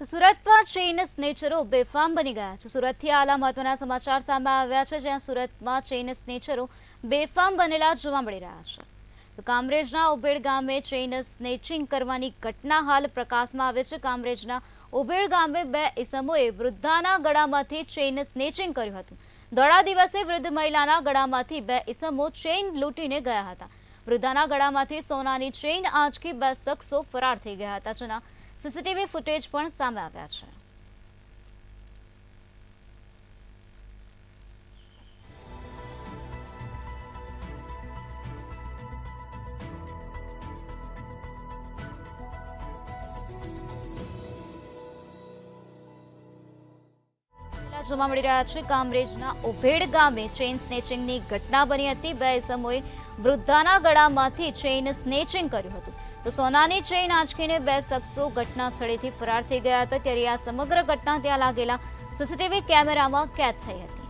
તો સુરતમાં ચેઇન સ્નેચરો બેફામ બની ગયા છે। સુરતથી આલા મહત્વના સમાચાર સામે આવ્યા છે, જ્યાં સુરતમાં ચેઇન સ્નેચરો બેફામ બનેલા જોવા મળી રહ્યા છે। તો કામરેજના ઉભેડ ગામે ચેઇન સ્નેચિંગ કરવાની ઘટના હાલ પ્રકાશમાં આવે છે। કામરેજના ઉભેડ ગામે બે ઇસમોએ વૃદ્ધાના ગળામાંથી ચેઇન સ્નેચિંગ કર્યું હતું। દોડા દિવસે વૃદ્ધ મહિલાના ગળામાંથી બે ઇસમો ચેઇન લૂંટીને ગયા હતા। વૃદ્ધાના ગળામાંથી સોનાની ચેઇન આંચકી બે શખ્સો ફરાર થઈ ગયા હતા, જેના સીસીટીવી ફૂટેજ પણ સામે આવ્યા છે। જોવા મળી રહ્યા છે કામરેજના ઉભેડ ગામે ચેઇન સ્નેચિંગની ઘટના બની હતી। બે ઇસમોએ વૃદ્ધાના ગળામાંથી ચેઇન સ્નેચિંગ કર્યું હતું। તો સોનાની ચેઇન આંચકીને બે શખ્સો ઘટના સ્થળેથી ફરાર થઈ ગયા હતા, ત્યારે આ સમગ્ર ઘટના ત્યાં લાગેલા સીસીટીવી કેમેરામાં કેદ થઈ હતી।